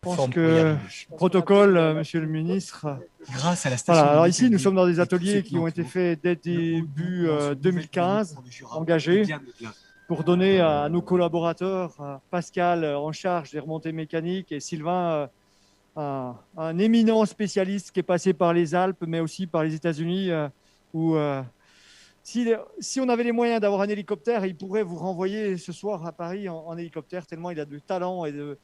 pense que protocole, Monsieur le ministre. Grâce à la station. Voilà. Alors ici, nous sommes dans des ateliers qui ont été faits dès début 2015, engagés pour donner à nos collaborateurs, Pascal en charge des remontées mécaniques et Sylvain, un éminent spécialiste qui est passé par les Alpes, mais aussi par les États-Unis, où si on avait les moyens d'avoir un hélicoptère, il pourrait vous renvoyer ce soir à Paris en hélicoptère, tellement il a de talent et de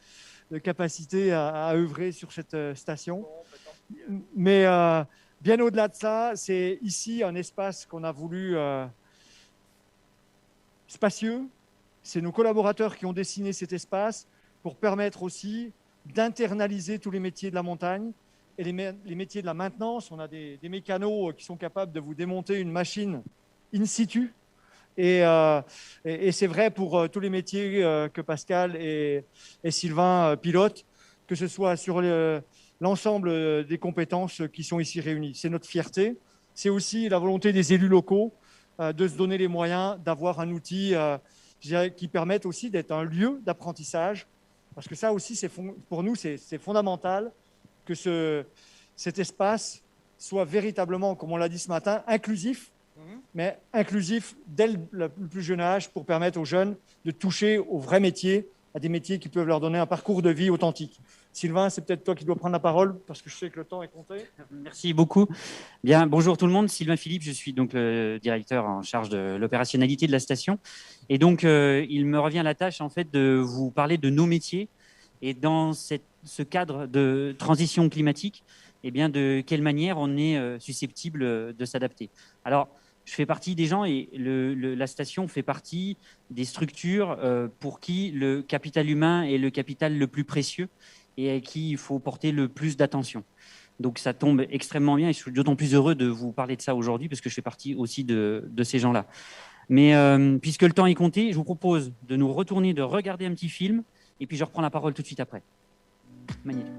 capacité à œuvrer sur cette station. Mais bien au-delà de ça, c'est ici un espace qu'on a voulu spacieux. C'est nos collaborateurs qui ont dessiné cet espace pour permettre aussi d'internaliser tous les métiers de la montagne et les métiers de la maintenance. On a des mécanos qui sont capables de vous démonter une machine in situ. Et c'est vrai pour tous les métiers que Pascal et Sylvain pilotent, que ce soit sur l'ensemble des compétences qui sont ici réunies. C'est notre fierté. C'est aussi la volonté des élus locaux de se donner les moyens d'avoir un outil je dirais, qui permette aussi d'être un lieu d'apprentissage. Parce que ça aussi, pour nous, c'est fondamental que cet espace soit véritablement, comme on l'a dit ce matin, inclusif, mais inclusif dès le plus jeune âge pour permettre aux jeunes de toucher aux vrais métiers, à des métiers qui peuvent leur donner un parcours de vie authentique. Sylvain, c'est peut-être toi qui dois prendre la parole parce que je sais que le temps est compté. Merci beaucoup. Bien, bonjour tout le monde. Sylvain Philippe, je suis donc le directeur en charge de l'opérationnalité de la station. Et donc, il me revient la tâche en fait de vous parler de nos métiers et dans ce cadre de transition climatique, eh bien, de quelle manière on est susceptible de s'adapter. Alors, je fais partie des gens et la station fait partie des structures pour qui le capital humain est le capital le plus précieux et à qui il faut porter le plus d'attention. Donc ça tombe extrêmement bien et je suis d'autant plus heureux de vous parler de ça aujourd'hui parce que je fais partie aussi de ces gens-là. Mais puisque le temps est compté, je vous propose de nous retourner, de regarder un petit film et puis je reprends la parole tout de suite après. Magnifique.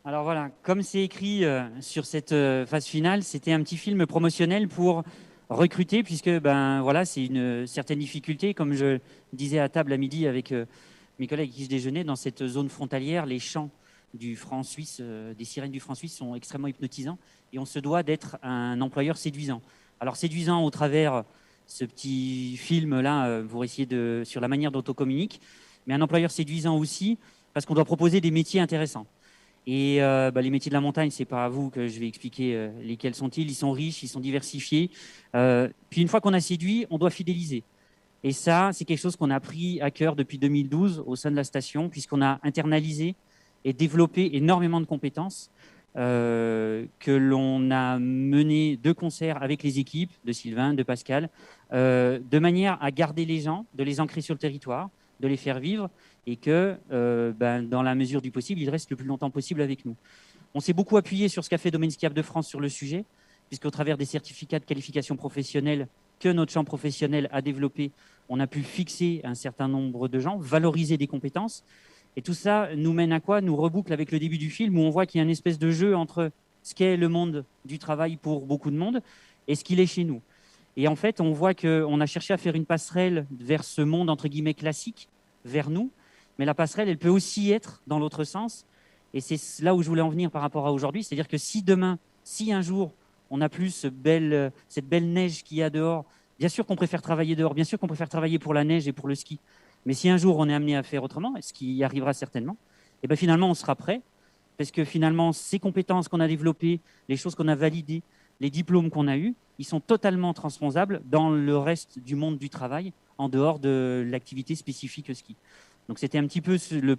Alors voilà, comme c'est écrit sur cette phase finale, c'était un petit film promotionnel pour recruter, puisque voilà, c'est une certaine difficulté. Comme je disais à table à midi avec mes collègues qui je déjeunais, dans cette zone frontalière, les chants du franc suisse, des sirènes du franc suisse sont extrêmement hypnotisants et on se doit d'être un employeur séduisant. Alors séduisant au travers ce petit film-là pour essayer sur la manière dont on communique, mais un employeur séduisant aussi parce qu'on doit proposer des métiers intéressants. Et les métiers de la montagne, c'est pas à vous que je vais expliquer lesquels sont-ils. Ils sont riches, ils sont diversifiés. Puis une fois qu'on a séduit, on doit fidéliser. Et ça, c'est quelque chose qu'on a pris à cœur depuis 2012 au sein de la station, puisqu'on a internalisé et développé énormément de compétences que l'on a menées de concert avec les équipes de Sylvain, de Pascal, de manière à garder les gens, de les ancrer sur le territoire, de les faire vivre et que, dans la mesure du possible, ils restent le plus longtemps possible avec nous. On s'est beaucoup appuyé sur ce qu'a fait Domaine Skiable de France sur le sujet, puisqu'au travers des certificats de qualification professionnelle que notre chambre professionnelle a développé, on a pu fixer un certain nombre de gens, valoriser des compétences. Et tout ça nous mène à quoi? Nous reboucle avec le début du film où on voit qu'il y a une espèce de jeu entre ce qu'est le monde du travail pour beaucoup de monde et ce qu'il est chez nous. Et en fait, on voit qu'on a cherché à faire une passerelle vers ce monde, entre guillemets, classique, vers nous. Mais la passerelle, elle peut aussi être dans l'autre sens. Et c'est là où je voulais en venir par rapport à aujourd'hui. C'est-à-dire que si demain, si un jour, on n'a plus cette belle neige qu'il y a dehors, bien sûr qu'on préfère travailler dehors, bien sûr qu'on préfère travailler pour la neige et pour le ski. Mais si un jour on est amené à faire autrement, ce qui arrivera certainement, et ben finalement on sera prêt, parce que finalement ces compétences qu'on a développées, les choses qu'on a validées, les diplômes qu'on a eus, ils sont totalement transposables dans le reste du monde du travail, en dehors de l'activité spécifique ski. Donc c'était un petit peu le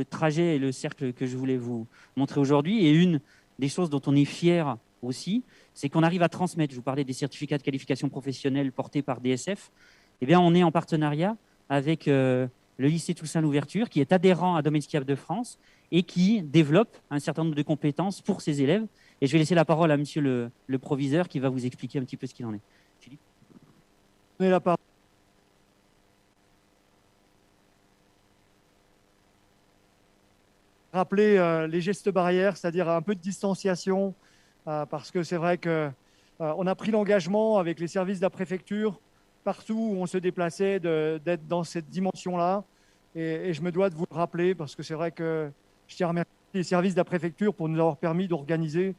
trajet et le cercle que je voulais vous montrer aujourd'hui. Et une des choses dont on est fier aussi, c'est qu'on arrive à transmettre. Je vous parlais des certificats de qualification professionnelle portés par DSF. Eh bien, on est en partenariat avec le lycée Toussaint Louverture, qui est adhérent à Domaine skiable de France et qui développe un certain nombre de compétences pour ses élèves. Et je vais laisser la parole à monsieur le proviseur qui va vous expliquer un petit peu ce qu'il en est. Philippe. Donnez la parole. Rappeler les gestes barrières, c'est-à-dire un peu de distanciation, parce que c'est vrai qu'on a pris l'engagement avec les services de la préfecture, partout où on se déplaçait, d'être dans cette dimension-là. Et je me dois de vous le rappeler, parce que c'est vrai que je tiens à remercier les services de la préfecture pour nous avoir permis d'organiser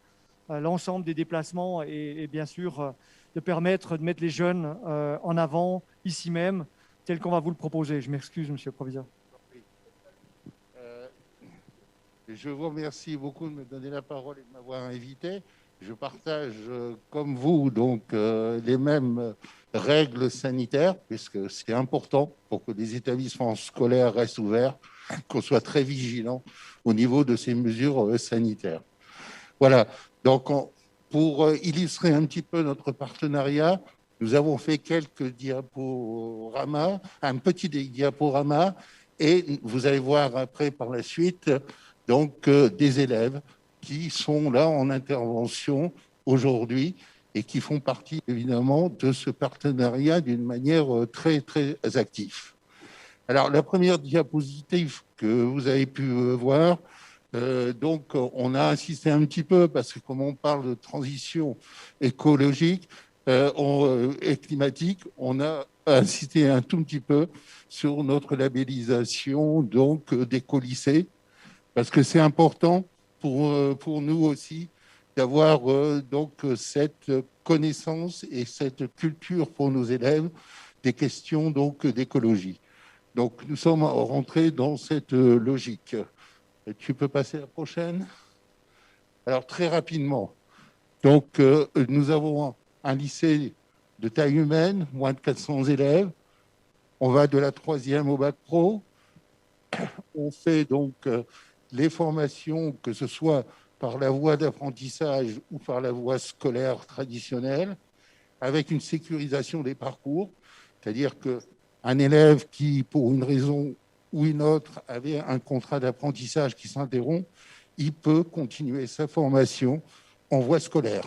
l'ensemble des déplacements et bien sûr de permettre de mettre les jeunes en avant, ici même, tel qu'on va vous le proposer. Je m'excuse, monsieur le proviseur. Je vous remercie beaucoup de me donner la parole et de m'avoir invité. Je partage, comme vous, donc, les mêmes règles sanitaires, puisque c'est important pour que les établissements scolaires restent ouverts, qu'on soit très vigilant au niveau de ces mesures sanitaires. Voilà. Donc, pour illustrer un petit peu notre partenariat, nous avons fait quelques diaporamas, un petit diaporama, et vous allez voir après, par la suite, donc des élèves qui sont là en intervention aujourd'hui et qui font partie évidemment de ce partenariat d'une manière très, très active. Alors, la première diapositive que vous avez pu voir, donc on a insisté un petit peu parce que comme on parle de transition écologique et climatique, on a insisté un tout petit peu sur notre labellisation donc d'écolycée, parce que c'est important pour nous aussi d'avoir donc cette connaissance et cette culture pour nos élèves des questions donc d'écologie. Donc nous sommes rentrés dans cette logique. Et tu peux passer à la prochaine. Alors très rapidement, donc nous avons un lycée de taille humaine, moins de 400 élèves. On va de la 3e au bac pro. On fait donc les formations, que ce soit par la voie d'apprentissage ou par la voie scolaire traditionnelle, avec une sécurisation des parcours, c'est-à-dire qu'un élève qui, pour une raison ou une autre, avait un contrat d'apprentissage qui s'interrompt, il peut continuer sa formation en voie scolaire.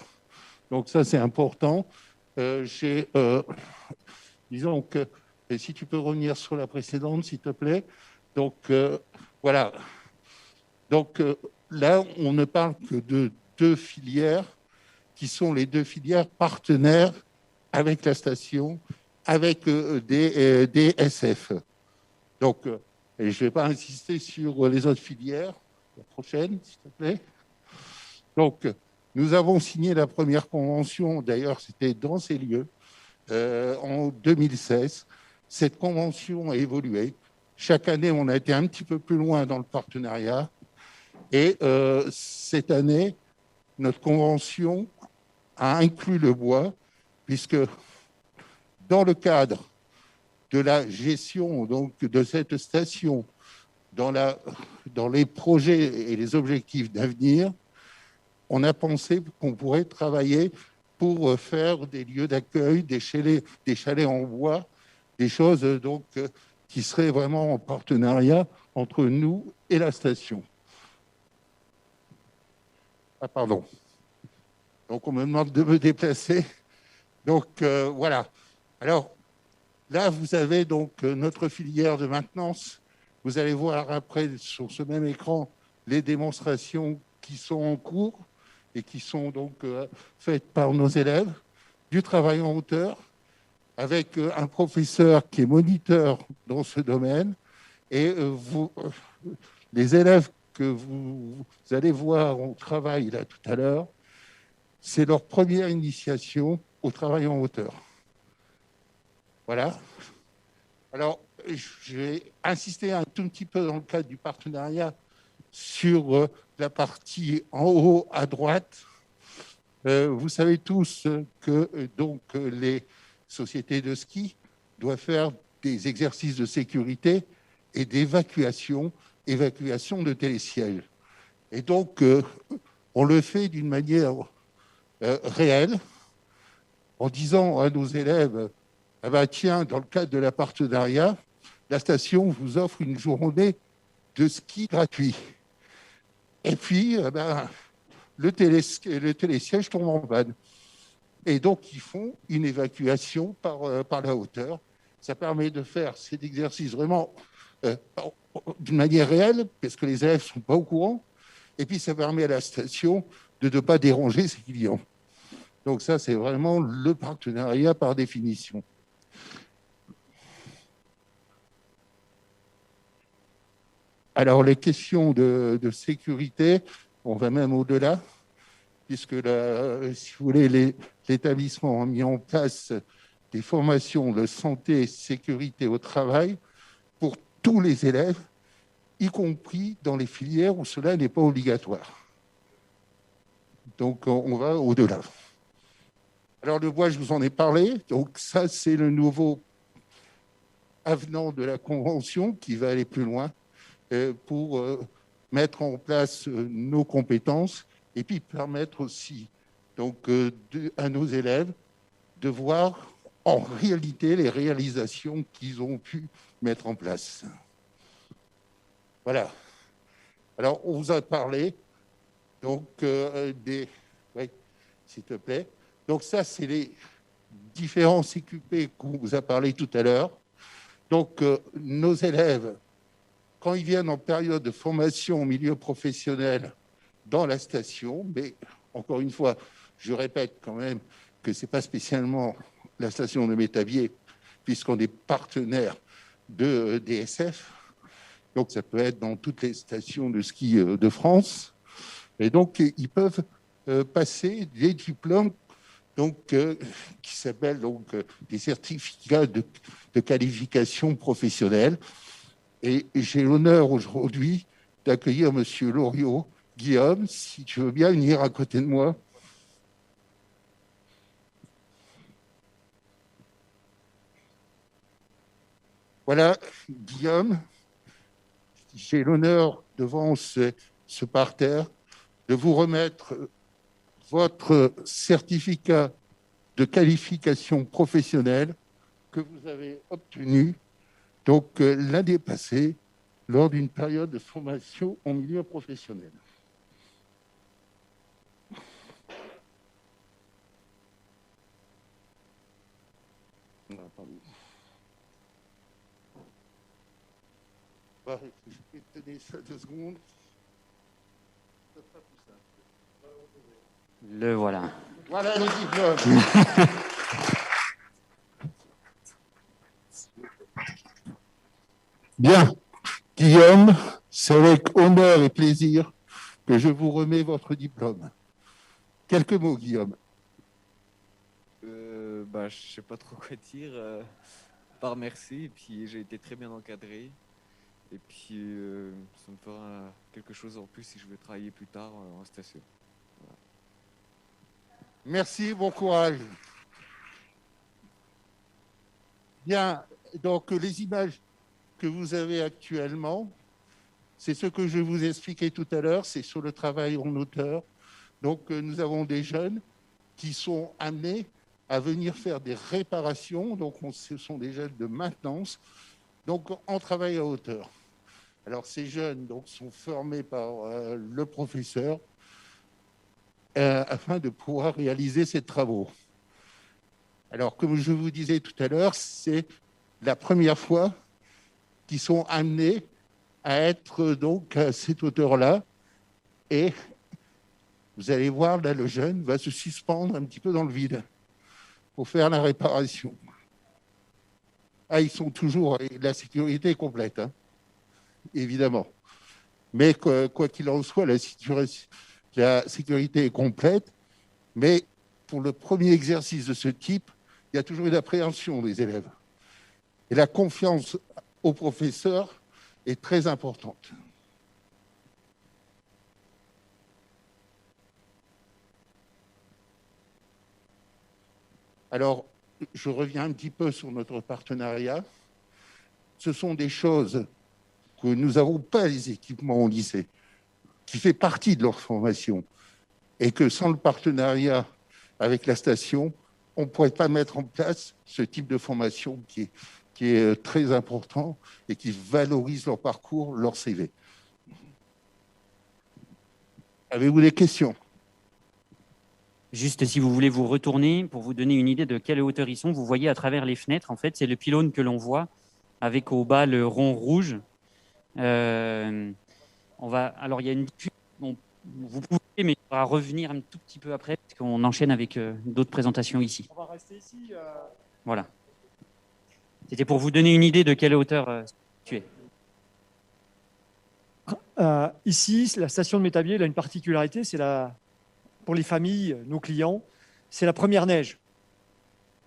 Donc ça, c'est important. Disons que, et si tu peux revenir sur la précédente, s'il te plaît. Donc, voilà. Donc, là, on ne parle que de 2 filières qui sont les 2 filières partenaires avec la station, avec des SF. Donc, et je ne vais pas insister sur les autres filières. La prochaine, s'il te plaît. Donc, nous avons signé la première convention, d'ailleurs, c'était dans ces lieux, en 2016. Cette convention a évolué. Chaque année, on a été un petit peu plus loin dans le partenariat. Et cette année, notre convention a inclus le bois, puisque dans le cadre de la gestion donc, de cette station, dans les projets et les objectifs d'avenir, on a pensé qu'on pourrait travailler pour faire des lieux d'accueil, des chalets en bois, des choses donc, qui seraient vraiment en partenariat entre nous et la station. Ah, pardon. Donc, on me demande de me déplacer. Donc, voilà. Alors, là, vous avez donc notre filière de maintenance. Vous allez voir après, sur ce même écran, les démonstrations qui sont en cours et qui sont donc faites par nos élèves, du travail en hauteur, avec un professeur qui est moniteur dans ce domaine. Et les élèves que vous allez voir au travail là tout à l'heure, c'est leur première initiation au travail en hauteur. Voilà. Alors, je vais insister un tout petit peu dans le cadre du partenariat sur la partie en haut à droite. Vous savez tous que les sociétés de ski doivent faire des exercices de sécurité et d'évacuation de télésièges. Et donc, on le fait d'une manière réelle, en disant à nos élèves, ah ben, tiens, dans le cadre de la partenariat, la station vous offre une journée de ski gratuit. Et puis, le télésiège tombe en panne. Et donc, ils font une évacuation par la hauteur. Ça permet de faire cet exercice vraiment d'une manière réelle, parce que les élèves ne sont pas au courant. Et puis, ça permet à la station de ne pas déranger ses clients. Donc ça, c'est vraiment le partenariat par définition. Alors, les questions de sécurité, on va même au-delà, puisque, si vous voulez, l'établissement a mis en place des formations de santé et sécurité au travail pour tous les élèves, y compris dans les filières où cela n'est pas obligatoire. Donc, on va au-delà. Alors, le bois, je vous en ai parlé. Donc, ça, c'est le nouveau avenant de la Convention qui va aller plus loin pour mettre en place nos compétences et puis permettre aussi à nos élèves de voir en réalité les réalisations qu'ils ont pu mettre en place. Voilà. Alors, on vous a parlé des... Oui, s'il te plaît. Donc ça, c'est les différents CQP qu'on vous a parlé tout à l'heure. Donc, nos élèves, quand ils viennent en période de formation au milieu professionnel dans la station, mais encore une fois, je répète quand même que ce n'est pas spécialement la station de Métabier, puisqu'on est partenaire de DSF. Donc, ça peut être dans toutes les stations de ski de France. Et donc, ils peuvent passer des diplômes qui s'appellent des certificats de qualification professionnelle. Et j'ai l'honneur aujourd'hui d'accueillir M. Loriot. Guillaume, si tu veux bien venir à côté de moi. Voilà, Guillaume, j'ai l'honneur devant ce parterre de vous remettre votre certificat de qualification professionnelle que vous avez obtenu l'année passée lors d'une période de formation en milieu professionnel. Je vais te donner ça 2 secondes. Le voilà. Voilà le diplôme. Bien, Guillaume, c'est avec honneur et plaisir que je vous remets votre diplôme. Quelques mots, Guillaume. Je ne sais pas trop quoi dire. Par merci, et puis j'ai été très bien encadré. Et puis ça me fera quelque chose en plus si je veux travailler plus tard en station. Voilà. Merci, bon courage. Bien, donc les images que vous avez actuellement, c'est ce que je vous expliquais tout à l'heure, c'est sur le travail en hauteur. Donc nous avons des jeunes qui sont amenés à venir faire des réparations, donc ce sont des jeunes de maintenance, donc en travail à hauteur. Alors ces jeunes sont formés par le professeur afin de pouvoir réaliser ces travaux. Alors comme je vous disais tout à l'heure, c'est la première fois qu'ils sont amenés à être à cette hauteur-là, et vous allez voir, là, le jeune va se suspendre un petit peu dans le vide pour faire la réparation. Ah, ils sont toujours... La sécurité est complète, hein, évidemment. Mais quoi qu'il en soit, la sécurité est complète. Mais pour le premier exercice de ce type, il y a toujours une appréhension des élèves. Et la confiance au professeur est très importante. Alors, je reviens un petit peu sur notre partenariat. Ce sont des choses que nous n'avons pas les équipements au lycée, qui fait partie de leur formation, et que sans le partenariat avec la station, on ne pourrait pas mettre en place ce type de formation qui est très important et qui valorise leur parcours, leur CV. Avez-vous des questions? Juste si vous voulez vous retourner pour vous donner une idée de quelle hauteur ils sont, vous voyez à travers les fenêtres, en fait, c'est le pylône que l'on voit avec au bas le rond rouge. Alors, il y a une bon, vous pouvez, mais il faudra revenir un tout petit peu après, parce qu'on enchaîne avec d'autres présentations ici. On va rester ici. Voilà. C'était pour vous donner une idée de quelle hauteur tu es. Ici, la station de Métabier elle a une particularité, c'est pour les familles, nos clients, c'est la première neige.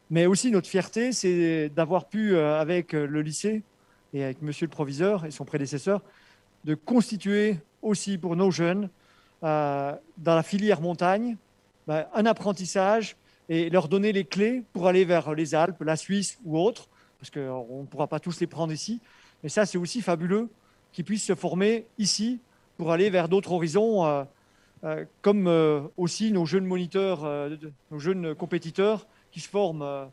Mais aussi notre fierté, c'est d'avoir pu, avec le lycée et avec monsieur le proviseur et son prédécesseur, de constituer aussi pour nos jeunes, dans la filière montagne, un apprentissage et leur donner les clés pour aller vers les Alpes, la Suisse ou autres, parce qu'on ne pourra pas tous les prendre ici. Mais ça, c'est aussi fabuleux qu'ils puissent se former ici pour aller vers d'autres horizons, comme aussi nos jeunes moniteurs, nos jeunes compétiteurs qui se forment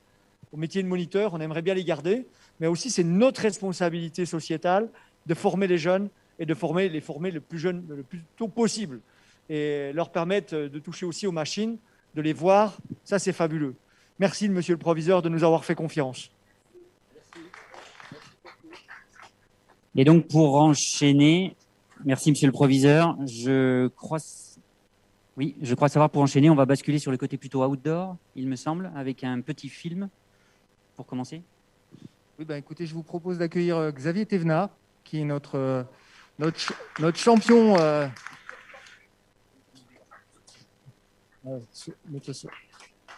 au métier de moniteur. On aimerait bien les garder, mais aussi c'est notre responsabilité sociétale de former les jeunes et de les former le plus jeune, le plus tôt possible, et leur permettre de toucher aussi aux machines, de les voir. Ça, c'est fabuleux. Merci, monsieur le proviseur, de nous avoir fait confiance. Et donc, pour enchaîner, merci, monsieur le proviseur. Je crois savoir, pour enchaîner, on va basculer sur le côté plutôt outdoor, il me semble, avec un petit film pour commencer. Oui, écoutez, je vous propose d'accueillir Xavier Thévenat, qui est notre champion.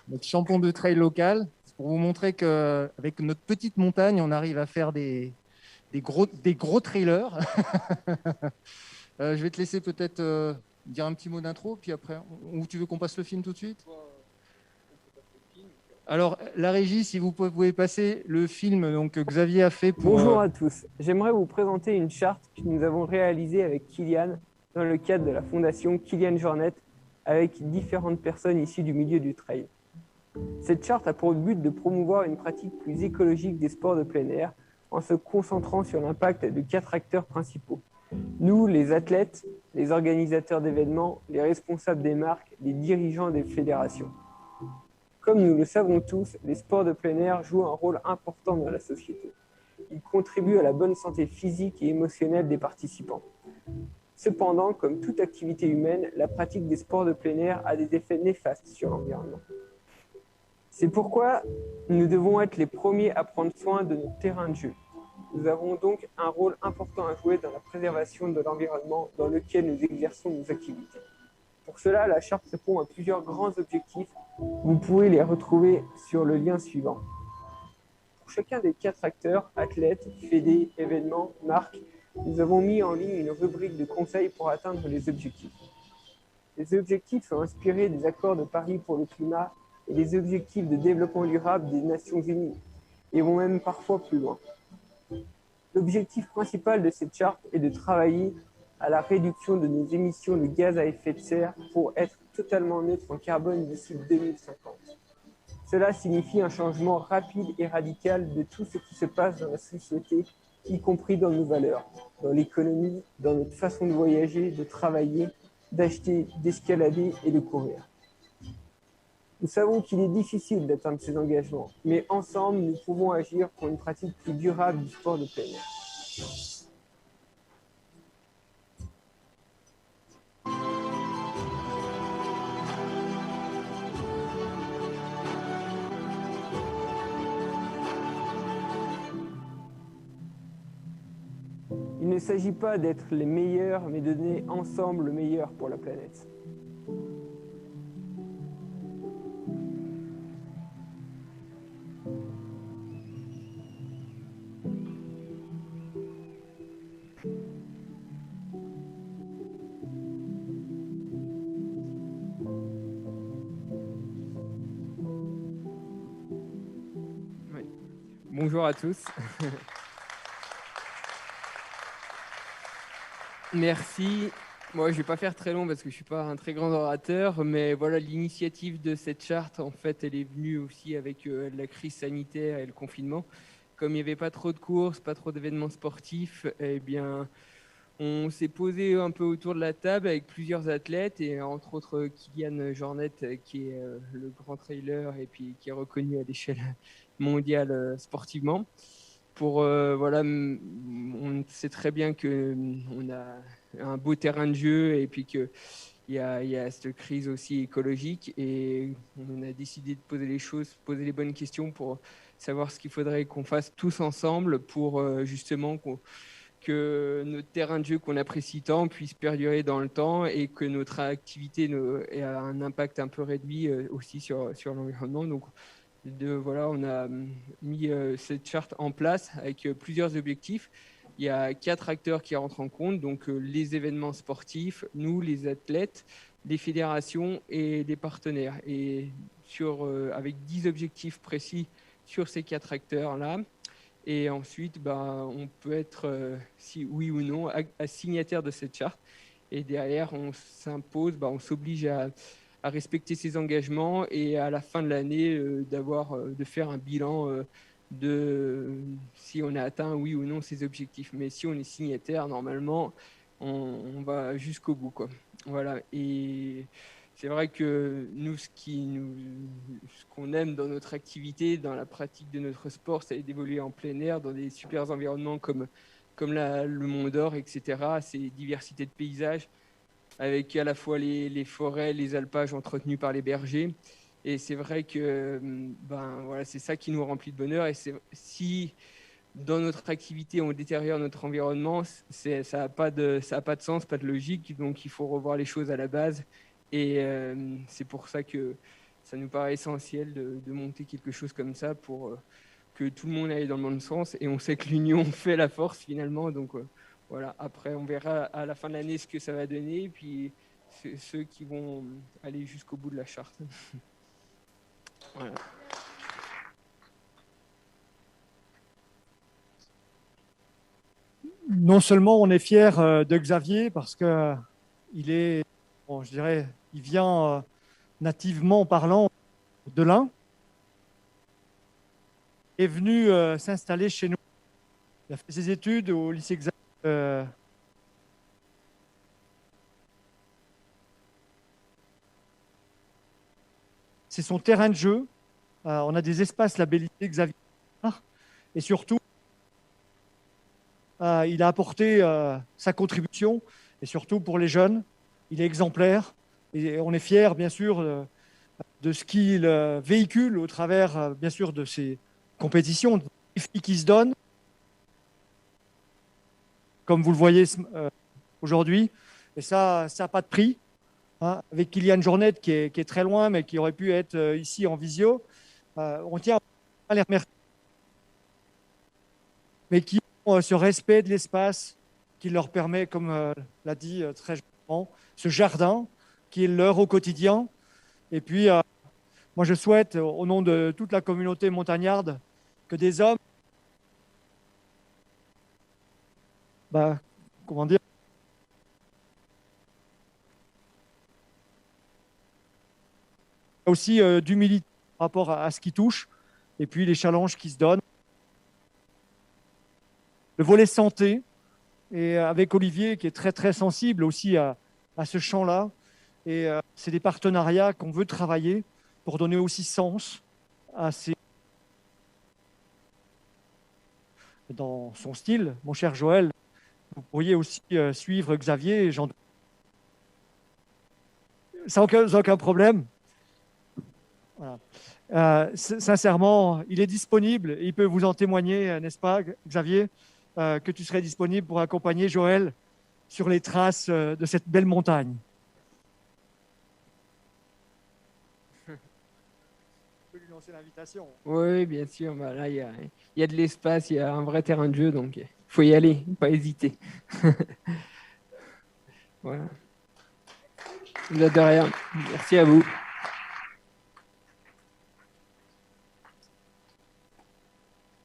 Notre champion de trail local, pour vous montrer qu'avec notre petite montagne, on arrive à faire des gros trailers. Je vais te laisser peut-être dire un petit mot d'intro, puis après, ou tu veux qu'on passe le film tout de suite? Alors, la régie, si vous pouvez passer le film donc, que Xavier a fait pour... Bonjour à tous. J'aimerais vous présenter une charte que nous avons réalisée avec Kylian dans le cadre de la fondation Kylian Jornet avec différentes personnes issues du milieu du trail. Cette charte a pour but de promouvoir une pratique plus écologique des sports de plein air en se concentrant sur l'impact de 4 acteurs principaux. Nous, les athlètes, les organisateurs d'événements, les responsables des marques, les dirigeants des fédérations. Comme nous le savons tous, les sports de plein air jouent un rôle important dans la société. Ils contribuent à la bonne santé physique et émotionnelle des participants. Cependant, comme toute activité humaine, la pratique des sports de plein air a des effets néfastes sur l'environnement. C'est pourquoi nous devons être les premiers à prendre soin de notre terrain de jeu. Nous avons donc un rôle important à jouer dans la préservation de l'environnement dans lequel nous exerçons nos activités. Pour cela, la charte répond à plusieurs grands objectifs. Vous pouvez les retrouver sur le lien suivant. Pour chacun des 4 acteurs, athlètes, fédés, événements, marques, nous avons mis en ligne une rubrique de conseils pour atteindre les objectifs. Les objectifs sont inspirés des accords de Paris pour le climat et des objectifs de développement durable des Nations Unies, et vont même parfois plus loin. L'objectif principal de cette charte est de travailler à la réduction de nos émissions de gaz à effet de serre pour être totalement neutre en carbone d'ici 2050. Cela signifie un changement rapide et radical de tout ce qui se passe dans la société, y compris dans nos valeurs, dans l'économie, dans notre façon de voyager, de travailler, d'acheter, d'escalader et de courir. Nous savons qu'il est difficile d'atteindre ces engagements, mais ensemble, nous pouvons agir pour une pratique plus durable du sport de plein air. Il ne s'agit pas d'être les meilleurs, mais de donner ensemble le meilleur pour la planète. Oui. Bonjour à tous. Merci. Moi, je ne vais pas faire très long parce que je ne suis pas un très grand orateur, mais voilà, l'initiative de cette charte, en fait, elle est venue aussi avec la crise sanitaire et le confinement. Comme il n'y avait pas trop de courses, pas trop d'événements sportifs, eh bien, on s'est posé un peu autour de la table avec plusieurs athlètes, et entre autres Kylian Jornet, qui est le grand trailer et puis qui est reconnu à l'échelle mondiale sportivement. Voilà, on sait très bien qu'on a un beau terrain de jeu et puis qu'il y a cette crise aussi écologique, et on a décidé de poser les bonnes questions pour savoir ce qu'il faudrait qu'on fasse tous ensemble pour justement que notre terrain de jeu qu'on apprécie tant puisse perdurer dans le temps, et que notre activité ait un impact un peu réduit aussi sur l'environnement. Donc, voilà, on a mis cette charte en place avec plusieurs objectifs. Il y a 4 acteurs qui rentrent en compte, donc les événements sportifs, nous, les athlètes, les fédérations et les partenaires. Et avec 10 objectifs précis sur ces 4 acteurs-là. Et ensuite, on peut être, si oui ou non, signataire de cette charte. Et derrière, on s'impose, on s'oblige à respecter ses engagements, et à la fin de l'année, de faire un bilan de si on a atteint, oui ou non, ses objectifs. Mais si on est signataire, normalement, on va jusqu'au bout, quoi. Voilà. Et c'est vrai que nous, ce qu'on aime dans notre activité, dans la pratique de notre sport, c'est d'évoluer en plein air, dans des super environnements comme le Mont d'Or, etc. C'est diversité de paysages, avec à la fois les forêts, les alpages entretenus par les bergers. Et c'est vrai que voilà, c'est ça qui nous remplit de bonheur. Et si dans notre activité on détériore notre environnement, ça n'a pas de sens, pas de logique. Donc il faut revoir les choses à la base. Et c'est pour ça que ça nous paraît essentiel de monter quelque chose comme ça, pour que tout le monde aille dans le même sens. Et on sait que l'union fait la force finalement. Donc voilà, après on verra à la fin de l'année ce que ça va donner, et puis ceux qui vont aller jusqu'au bout de la charte. Voilà. Non seulement on est fier de Xavier parce que il est, bon, je dirais, il vient nativement parlant de l'Ain, est venu s'installer chez nous. Il a fait ses études au lycée Xavier. C'est son terrain de jeu. On a des espaces labellisés Xavier. Et surtout, il a apporté sa contribution. Et surtout pour les jeunes, il est exemplaire. Et on est fiers, bien sûr, de ce qu'il véhicule au travers, bien sûr, de ses compétitions, des défis qu'il se donne. Comme vous le voyez aujourd'hui. Et ça n'a pas de prix. Avec Kylian Jornet qui est très loin, mais qui aurait pu être ici en visio. On tient à les remercier. Mais qui ont ce respect de l'espace qui leur permet, comme l'a dit très justement, ce jardin qui est leur au quotidien. Et puis, moi, je souhaite, au nom de toute la communauté montagnarde, que des hommes, comment dire, aussi d'humilité par rapport à ce qui touche, et puis les challenges qui se donnent. Le volet santé, et avec Olivier qui est très très sensible aussi à ce champ-là, et c'est des partenariats qu'on veut travailler pour donner aussi sens à ces... Dans son style, mon cher Joël, vous pourriez aussi suivre Xavier, sans aucun problème. Voilà. Sincèrement, il est disponible, il peut vous en témoigner, n'est-ce pas, Xavier? que tu serais disponible pour accompagner Joël sur les traces de cette belle montagne. Je peux lui lancer l'invitation. Oui, bien sûr. Bah, là, il y a de l'espace, il y a un vrai terrain de jeu, donc il faut y aller, pas hésiter. Voilà. De rien. Merci à vous.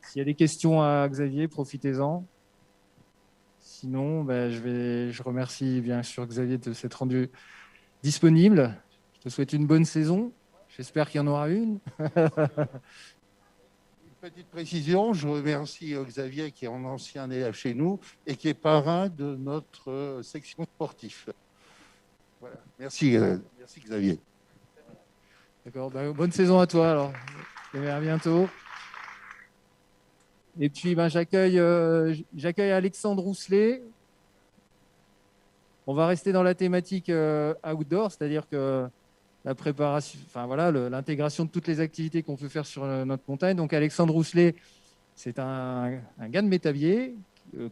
S'il y a des questions à Xavier, profitez-en. Sinon, ben, je remercie bien sûr Xavier de s'être rendu disponible. Je te souhaite une bonne saison. J'espère qu'il y en aura une. Une petite précision, je remercie Xavier qui est un ancien élève chez nous et qui est parrain de notre section sportive. Voilà. Merci Xavier. D'accord. Ben, bonne saison à toi alors. Et à bientôt. Et puis ben, j'accueille Alexandre Rousselet. On va rester dans la thématique outdoor, c'est-à-dire que la préparation, enfin voilà, l'intégration de toutes les activités qu'on peut faire sur notre montagne. Donc Alexandre Rousselet, c'est un gars de Métabier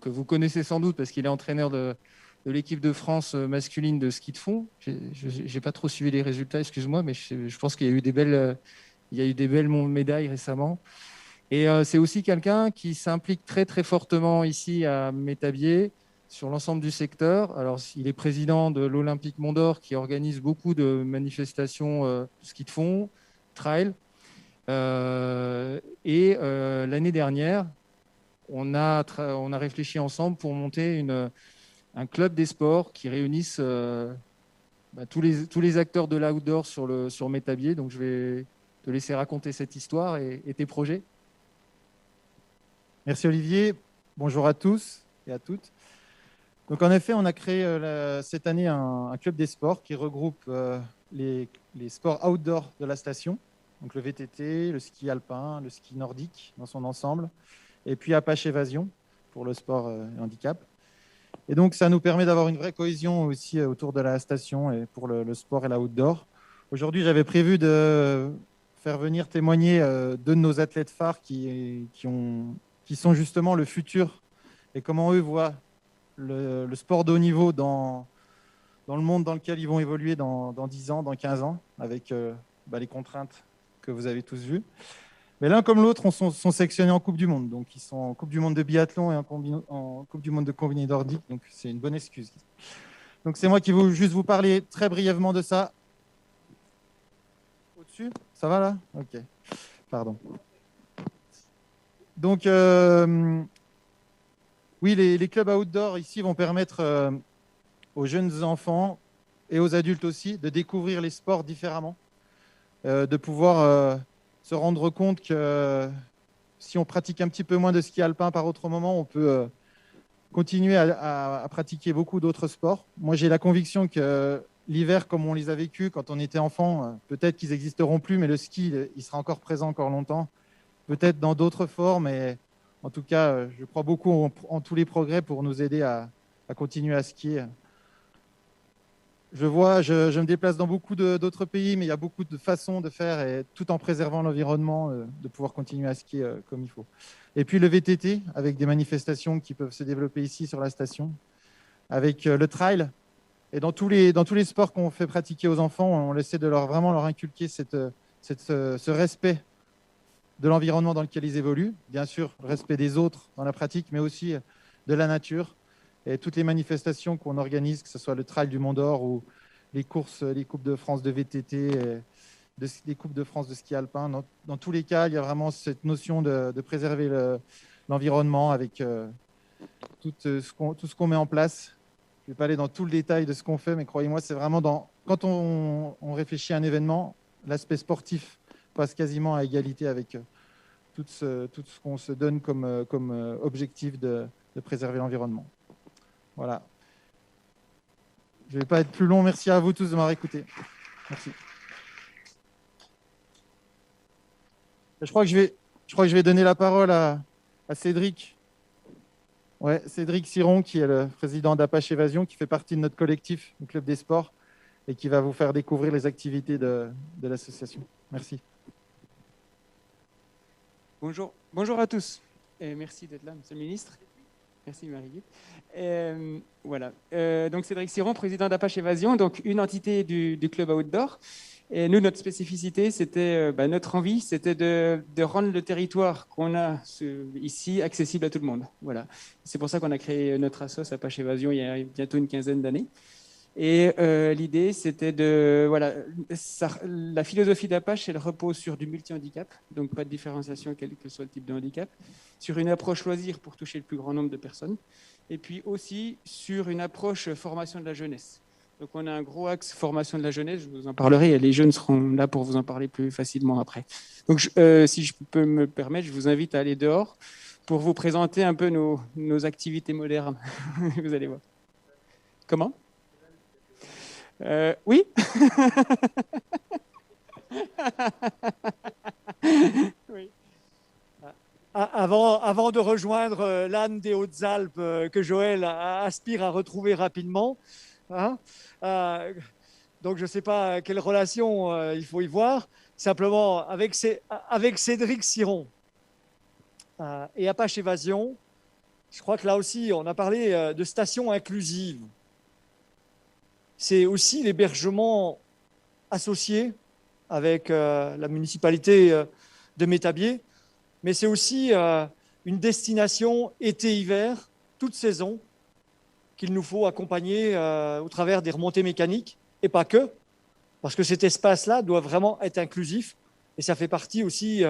que vous connaissez sans doute parce qu'il est entraîneur de l'équipe de France masculine de ski de fond. J'ai pas trop suivi les résultats, excuse-moi, mais je pense qu'il y a eu des belles médailles récemment. Et c'est aussi quelqu'un qui s'implique très très fortement ici à Métabier sur l'ensemble du secteur. Alors, il est président de l'Olympique Mont d'Or qui organise beaucoup de manifestations ski de fond, trail. L'année dernière, on a réfléchi ensemble pour monter un club des sports qui réunisse tous les acteurs de l'outdoor sur Métabier. Donc, je vais te laisser raconter cette histoire et tes projets. Merci Olivier. Bonjour à tous et à toutes. Donc en effet, on a créé cette année un club des sports qui regroupe les sports outdoor de la station, donc le VTT, le ski alpin, le ski nordique dans son ensemble, et puis Apache Évasion pour le sport handicap. Et donc ça nous permet d'avoir une vraie cohésion aussi autour de la station et pour le sport et l'outdoor. Aujourd'hui, j'avais prévu de faire venir témoigner deux de nos athlètes phares qui sont justement le futur et comment eux voient le sport de haut niveau dans le monde dans lequel ils vont évoluer dans 10 ans, dans 15 ans, avec les contraintes que vous avez tous vues. Mais l'un comme l'autre sont sectionnés en Coupe du Monde. Donc, ils sont en Coupe du Monde de biathlon et en Coupe du Monde de combiné nordique. Donc, c'est une bonne excuse. Donc, c'est moi qui vais juste vous parler très brièvement de ça. Au-dessus, ça va là? Ok, pardon. Donc, oui, les clubs outdoor ici vont permettre aux jeunes enfants et aux adultes aussi de découvrir les sports différemment, de pouvoir se rendre compte que si on pratique un petit peu moins de ski alpin par autre moment, on peut continuer à pratiquer beaucoup d'autres sports. Moi, j'ai la conviction que l'hiver, comme on les a vécus quand on était enfant, peut-être qu'ils n'existeront plus, mais le ski, il sera encore présent encore longtemps. Peut-être dans d'autres formes, mais en tout cas, je crois beaucoup en tous les progrès pour nous aider à continuer à skier. Je me déplace dans beaucoup d'autres pays, mais il y a beaucoup de façons de faire, et tout en préservant l'environnement, de pouvoir continuer à skier comme il faut. Et puis le VTT, avec des manifestations qui peuvent se développer ici sur la station, avec le trail. Et dans tous les sports qu'on fait pratiquer aux enfants, on essaie de vraiment leur inculquer ce respect de l'environnement dans lequel ils évoluent, bien sûr, le respect des autres dans la pratique, mais aussi de la nature. Et toutes les manifestations qu'on organise, que ce soit le trail du Mont d'Or ou les courses, les Coupes de France de VTT, les Coupes de France de ski alpin, dans tous les cas, il y a vraiment cette notion de préserver l'environnement avec tout ce qu'on met en place. Je ne vais pas aller dans tout le détail de ce qu'on fait, mais croyez-moi, c'est vraiment quand on réfléchit à un événement, l'aspect sportif passe quasiment à égalité avec tout ce qu'on se donne comme objectif de préserver l'environnement. Voilà. Je ne vais pas être plus long. Merci à vous tous de m'avoir écouté. Merci. Je crois que je vais donner la parole à Cédric. Ouais, Cédric Siron, qui est le président d'Apache Évasion, qui fait partie de notre collectif du Club des Sports et qui va vous faire découvrir les activités de l'association. Merci. Bonjour à tous et merci d'être là, Monsieur le Ministre. Merci Marie. Voilà. Donc Cédric Siron, président d'Apache Évasion, donc une entité du club outdoor. Et nous, notre spécificité, c'était notre envie, c'était de rendre le territoire qu'on a ici accessible à tout le monde. Voilà. C'est pour ça qu'on a créé notre assos Apache Évasion il y a bientôt une quinzaine d'années. Et l'idée, c'était la philosophie d'Apache, elle repose sur du multi-handicap, donc pas de différenciation quel que soit le type de handicap, sur une approche loisir pour toucher le plus grand nombre de personnes, et puis aussi sur une approche formation de la jeunesse. Donc on a un gros axe formation de la jeunesse, je vous en parlerai, et les jeunes seront là pour vous en parler plus facilement après. Donc si je peux me permettre, je vous invite à aller dehors pour vous présenter un peu nos activités modernes. Vous allez voir. Comment ? Oui. Oui. Avant de rejoindre l'âne des Hautes-Alpes que Joël aspire à retrouver rapidement, hein, donc je ne sais pas quelle relation il faut y voir, simplement avec Cédric Siron et Apache Évasion, je crois que là aussi on a parlé de stations inclusives. C'est aussi l'hébergement associé avec la municipalité de Métabier, mais c'est aussi une destination été-hiver, toute saison, qu'il nous faut accompagner au travers des remontées mécaniques, et pas que, parce que cet espace-là doit vraiment être inclusif, et ça fait partie aussi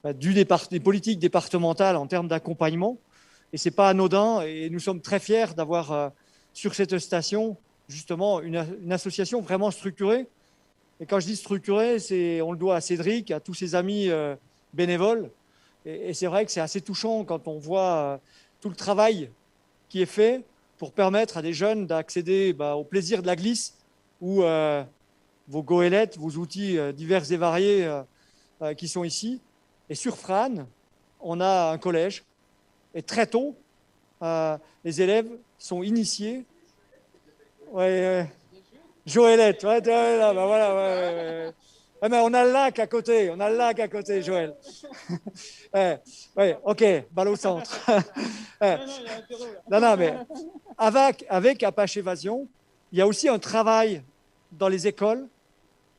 des politiques départementales en termes d'accompagnement, et ce n'est pas anodin, et nous sommes très fiers d'avoir sur cette station justement une association vraiment structurée. Et quand je dis structurée, on le doit à Cédric, à tous ses amis bénévoles. Et c'est vrai que c'est assez touchant quand on voit tout le travail qui est fait pour permettre à des jeunes d'accéder au plaisir de la glisse ou vos goélettes, vos outils divers et variés qui sont ici. Et sur Frane, on a un collège. Et très tôt, les élèves sont initiés. Ouais, Joëlette, ouais, là, voilà, ouais. Ah, mais on a le lac à côté, Joël. Ouais, ok, balle au centre. Non, mais avec Apache Évasion, il y a aussi un travail dans les écoles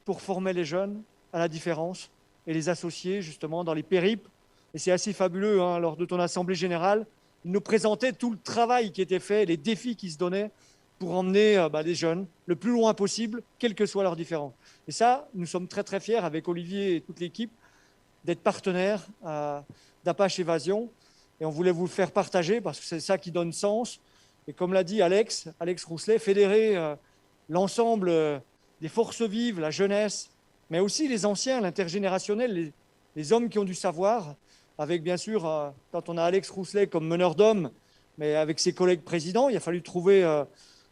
pour former les jeunes à la différence et les associer justement dans les périples. Et c'est assez fabuleux, hein, lors de ton assemblée générale, de nous présenter tout le travail qui était fait, les défis qui se donnaient pour emmener les jeunes le plus loin possible, quelles que soient leurs différences. Et ça, nous sommes très très fiers avec Olivier et toute l'équipe d'être partenaires d'Apache Évasion. Et on voulait vous le faire partager parce que c'est ça qui donne sens. Et comme l'a dit Alex Rousselet, fédérer l'ensemble des forces vives, la jeunesse, mais aussi les anciens, l'intergénérationnel, les hommes qui ont du savoir, avec bien sûr, quand on a Alex Rousselet comme meneur d'hommes, mais avec ses collègues présidents, il a fallu trouver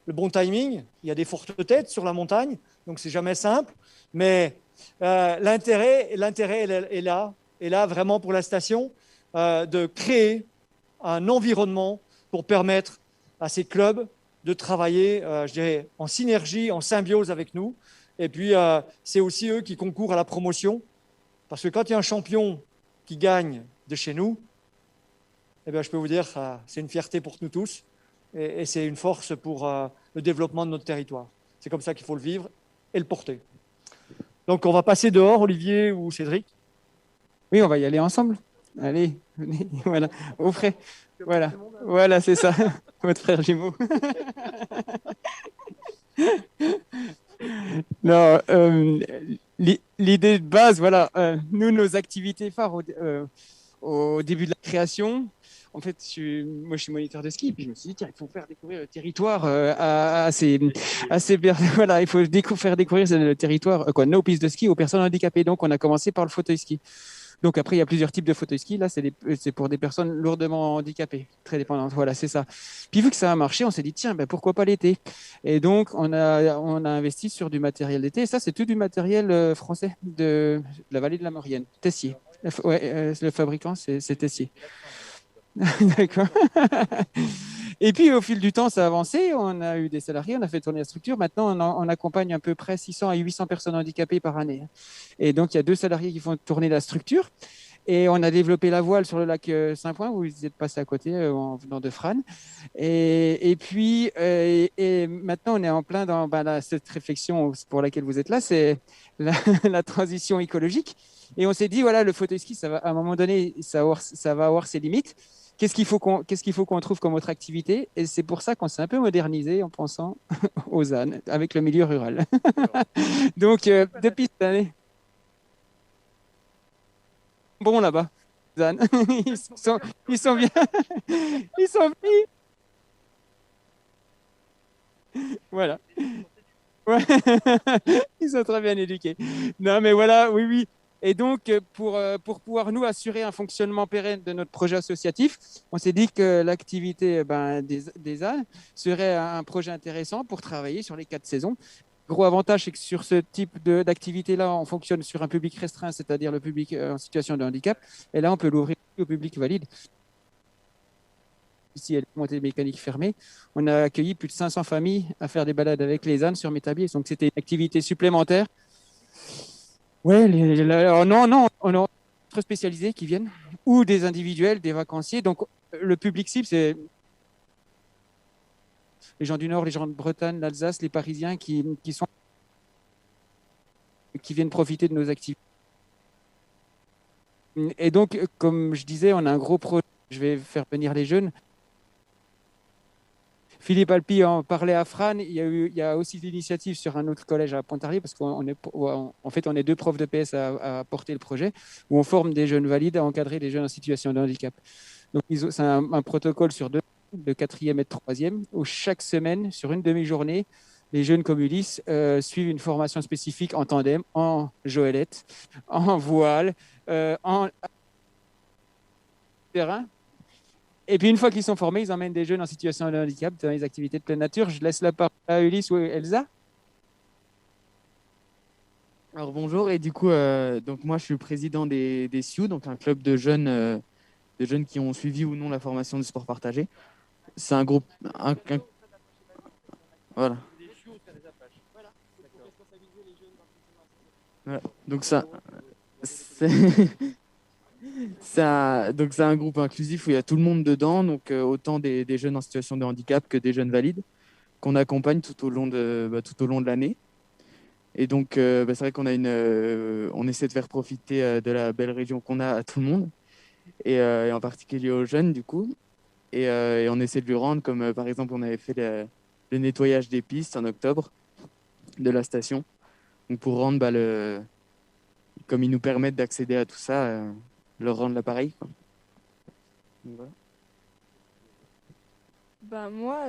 le bon timing. Il y a des fortes têtes sur la montagne, donc c'est jamais simple. Mais l'intérêt est là vraiment pour la station, de créer un environnement pour permettre à ces clubs de travailler, je dirais, en synergie, en symbiose avec nous. Et puis, c'est aussi eux qui concourent à la promotion. Parce que quand il y a un champion qui gagne de chez nous, eh bien, je peux vous dire que c'est une fierté pour nous tous. Et c'est une force pour le développement de notre territoire. C'est comme ça qu'il faut le vivre et le porter. Donc, on va passer dehors, Olivier ou Cédric. Oui, on va y aller ensemble. Allez, venez, voilà, au frais. Voilà, c'est ça, votre frère jumeau. Non, l'idée de base, voilà, nous, nos activités phares au début de la création. En fait, moi, je suis moniteur de ski, puis je me suis dit, tiens, il faut faire découvrir le territoire à ces voilà, il faut faire découvrir le territoire, nos pistes de ski aux personnes handicapées. Donc, on a commencé par le fauteuil ski. Donc, après, il y a plusieurs types de fauteuils ski. Là, c'est pour des personnes lourdement handicapées, très dépendantes. Voilà, c'est ça. Puis, vu que ça a marché, on s'est dit, tiens, pourquoi pas l'été? Et donc, on a investi sur du matériel d'été. Et ça, c'est tout du matériel français de la vallée de la Maurienne, Tessier. Ouais, le fabricant, c'est Tessier. D'accord. Et puis, au fil du temps, ça a avancé. On a eu des salariés, on a fait tourner la structure. Maintenant, on accompagne à peu près 600 à 800 personnes handicapées par année. Et donc, il y a 2 salariés qui font tourner la structure. Et on a développé la voile sur le lac Saint-Point, où vous êtes passé à côté en venant de Frane. Et puis, et maintenant, on est en plein dans cette réflexion pour laquelle vous êtes là, c'est la transition écologique. Et on s'est dit, voilà, le fauteuil ski, ça va, à un moment donné, ça va avoir ses limites. Qu'est-ce qu'il faut qu'on trouve comme autre activité? Et c'est pour ça qu'on s'est un peu modernisé en pensant aux ânes, avec le milieu rural. Donc, depuis cette année, bon là-bas, les ânes, ils sont bien, ils sont bien. Voilà. Ouais. Ils sont très bien éduqués. Non, mais voilà, oui, oui. Et donc, pour pouvoir nous assurer un fonctionnement pérenne de notre projet associatif, on s'est dit que l'activité des ânes serait un projet intéressant pour travailler sur les 4 saisons. Gros avantage, c'est que sur ce type d'activité-là, on fonctionne sur un public restreint, c'est-à-dire le public en situation de handicap. Et là, on peut l'ouvrir au public valide. Ici, elle est montée mécanique fermée. On a accueilli plus de 500 familles à faire des balades avec les ânes sur Métabier. Donc, c'était une activité supplémentaire. Ouais, non, on a d'autres spécialisés qui viennent, ou des individuels, des vacanciers. Donc, le public cible, c'est les gens du Nord, les gens de Bretagne, l'Alsace, les Parisiens qui viennent profiter de nos activités. Et donc, comme je disais, on a un gros projet. Je vais faire venir les jeunes. Philippe Alpi en parlait à Frane. Il y a aussi l'initiative sur un autre collège à Pontarlier, parce qu'en fait, on est 2 profs de PS à porter le projet, où on forme des jeunes valides à encadrer les jeunes en situation de handicap. Donc, c'est un protocole sur 2, de 4e et de 3e, où chaque semaine, sur une demi-journée, les jeunes comme Ulysse suivent une formation spécifique en tandem, en joëlette, en voile, en terrain. Et puis, une fois qu'ils sont formés, ils emmènent des jeunes en situation de handicap dans les activités de pleine nature. Je laisse la parole à Ulysse ou Elsa. Alors bonjour, et du coup, donc moi je suis le président des SIU, donc un club de jeunes qui ont suivi ou non la formation du sport partagé. C'est un groupe. Voilà. Voilà. Donc donc c'est un groupe inclusif où il y a tout le monde dedans, donc autant des jeunes en situation de handicap que des jeunes valides, qu'on accompagne tout au long de l'année. Et donc c'est vrai qu'on a on essaie de faire profiter de la belle région qu'on a à tout le monde, et en particulier aux jeunes du coup. Et on essaie de lui rendre, comme par exemple on avait fait le nettoyage des pistes en octobre de la station, donc pour rendre comme ils nous permettent d'accéder à tout ça, leur rendre l'appareil, quoi. Donc, voilà. Bah moi,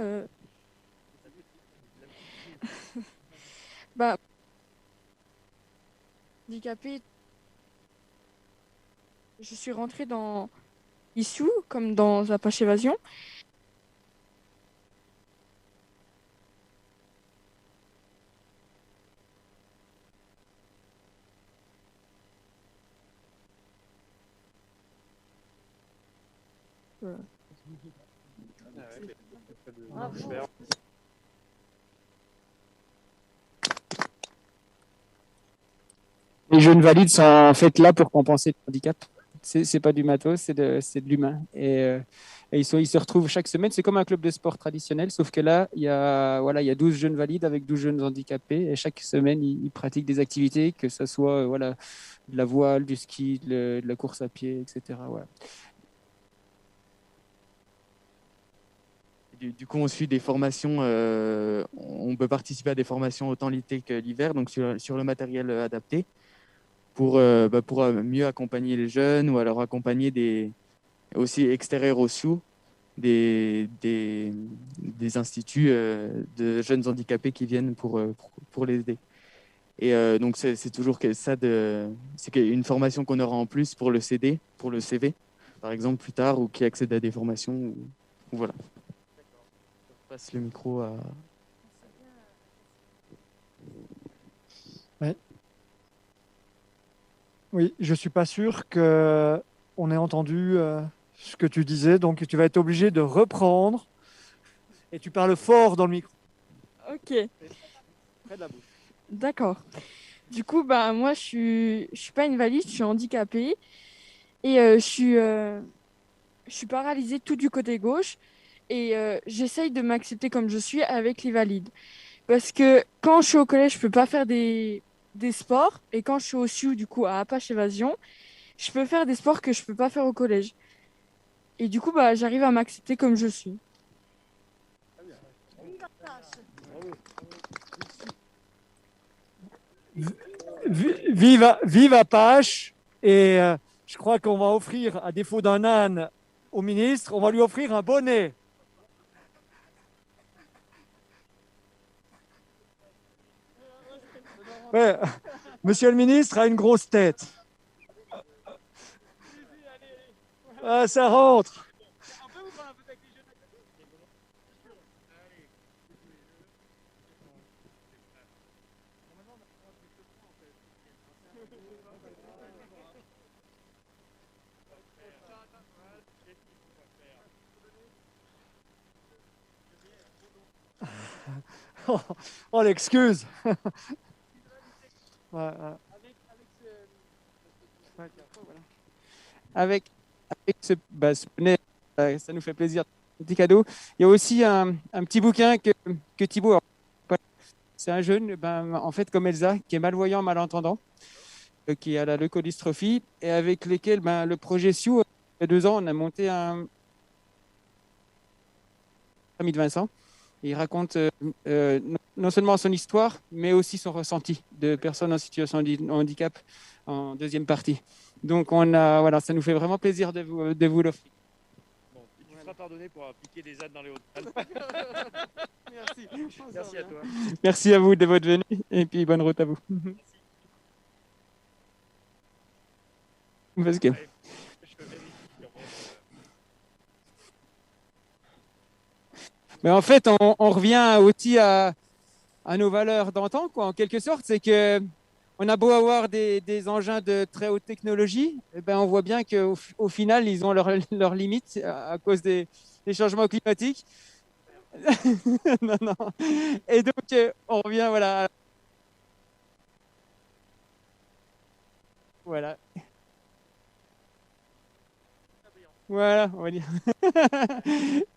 bah handicapé, je suis rentrée dans ISU comme dans Apache Évasion. Les jeunes valides sont en fait là pour compenser le handicap. C'est pas du matos, c'est de l'humain. Et ils se retrouvent chaque semaine. C'est comme un club de sport traditionnel, sauf que là, il y a 12 jeunes valides avec 12 jeunes handicapés. Et chaque semaine, ils pratiquent des activités, que ce soit de la voile, du ski, de la course à pied, etc. Voilà. Du coup, on suit des formations. On peut participer à des formations autant l'été que l'hiver, donc sur le matériel adapté, pour mieux accompagner les jeunes, ou alors accompagner aussi extérieurs au SIU, des instituts de jeunes handicapés qui viennent pour les aider. Et donc, c'est toujours c'est une formation qu'on aura en plus pour le CD, pour le CV, par exemple, plus tard, ou qui accède à des formations. Ou voilà. Je passe le micro à... Ouais. Oui, je ne suis pas sûr qu'on ait entendu ce que tu disais, donc tu vas être obligé de reprendre et tu parles fort dans le micro. Ok, Près de la bouche. d'accord. Du coup, bah moi je suis pas invalide, je suis handicapée et je suis paralysée tout du côté gauche et j'essaye de m'accepter comme je suis avec les valides. Parce que quand je suis au collège, je peux pas faire des sports et quand je suis au CIU, du coup, à Apache Évasion, je peux faire des sports que je peux pas faire au collège. Et du coup, bah, j'arrive à m'accepter comme je suis. Vive Apache. Et je crois qu'on va offrir, à défaut d'un âne au ministre, on va lui offrir un bonnet. Ouais. Monsieur le ministre a une grosse tête. Ah, ça rentre. Oh, l'excuse. Ouais, ouais. Avec ce, ce bonnet, ça nous fait plaisir. Un petit cadeau. Il y a aussi un petit bouquin que Thibaut a. C'est un jeune, en fait, comme Elsa, qui est malvoyant, malentendant, qui a la leukodystrophie, et avec lesquels le projet SIU, il y a 2 ans, on a monté un ami de Vincent. Il raconte non seulement son histoire, mais aussi son ressenti de personnes en situation de handicap en deuxième partie. Donc, voilà, ça nous fait vraiment plaisir de vous l'offrir. Bon, tu seras pardonné pour appliquer des ânes dans les Hauts-de-France. Merci. Merci à toi. Merci à vous de votre venue et puis bonne route à vous. Parce que... Mais en fait, on revient aussi à nos valeurs d'antan, quoi. En quelque sorte, c'est que on a beau avoir des engins de très haute technologie, on voit bien qu'au final, ils ont leurs limites à cause des changements climatiques. Non, non. Et donc, on revient, voilà. Voilà. Voilà, on va dire.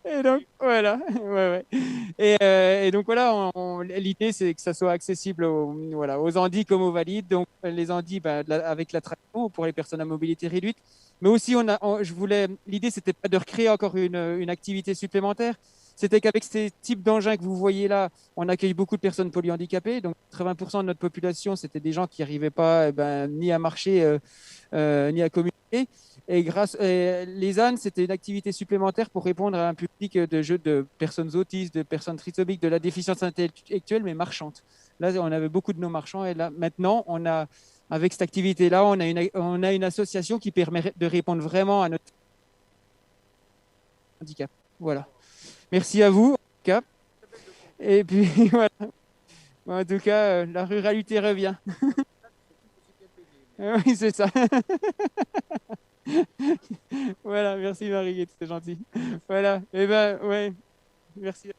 Et donc, voilà. Ouais, ouais. Et donc, voilà, l'idée, c'est que ça soit accessible aux handis comme aux valides. Donc, les handis, avec la traction pour les personnes à mobilité réduite. Mais aussi, l'idée, c'était pas de recréer encore une activité supplémentaire. C'était qu'avec ces types d'engins que vous voyez là, on accueille beaucoup de personnes polyhandicapées. Donc, 80% de notre population, c'était des gens qui n'arrivaient pas ni à marcher, ni à communiquer. Et les ânes, c'était une activité supplémentaire pour répondre à un public de jeux de personnes autistes, de personnes trisomiques, de la déficience intellectuelle, mais marchantes. Là, on avait beaucoup de non-marchands. Et là, maintenant, avec cette activité-là, on a une association qui permet de répondre vraiment à notre handicap. Voilà. Merci à vous, en tout cas. Et puis, voilà. En tout cas, la ruralité revient. Oui, c'est ça. Voilà, merci Marie, c'était gentil. Voilà, et ouais, merci.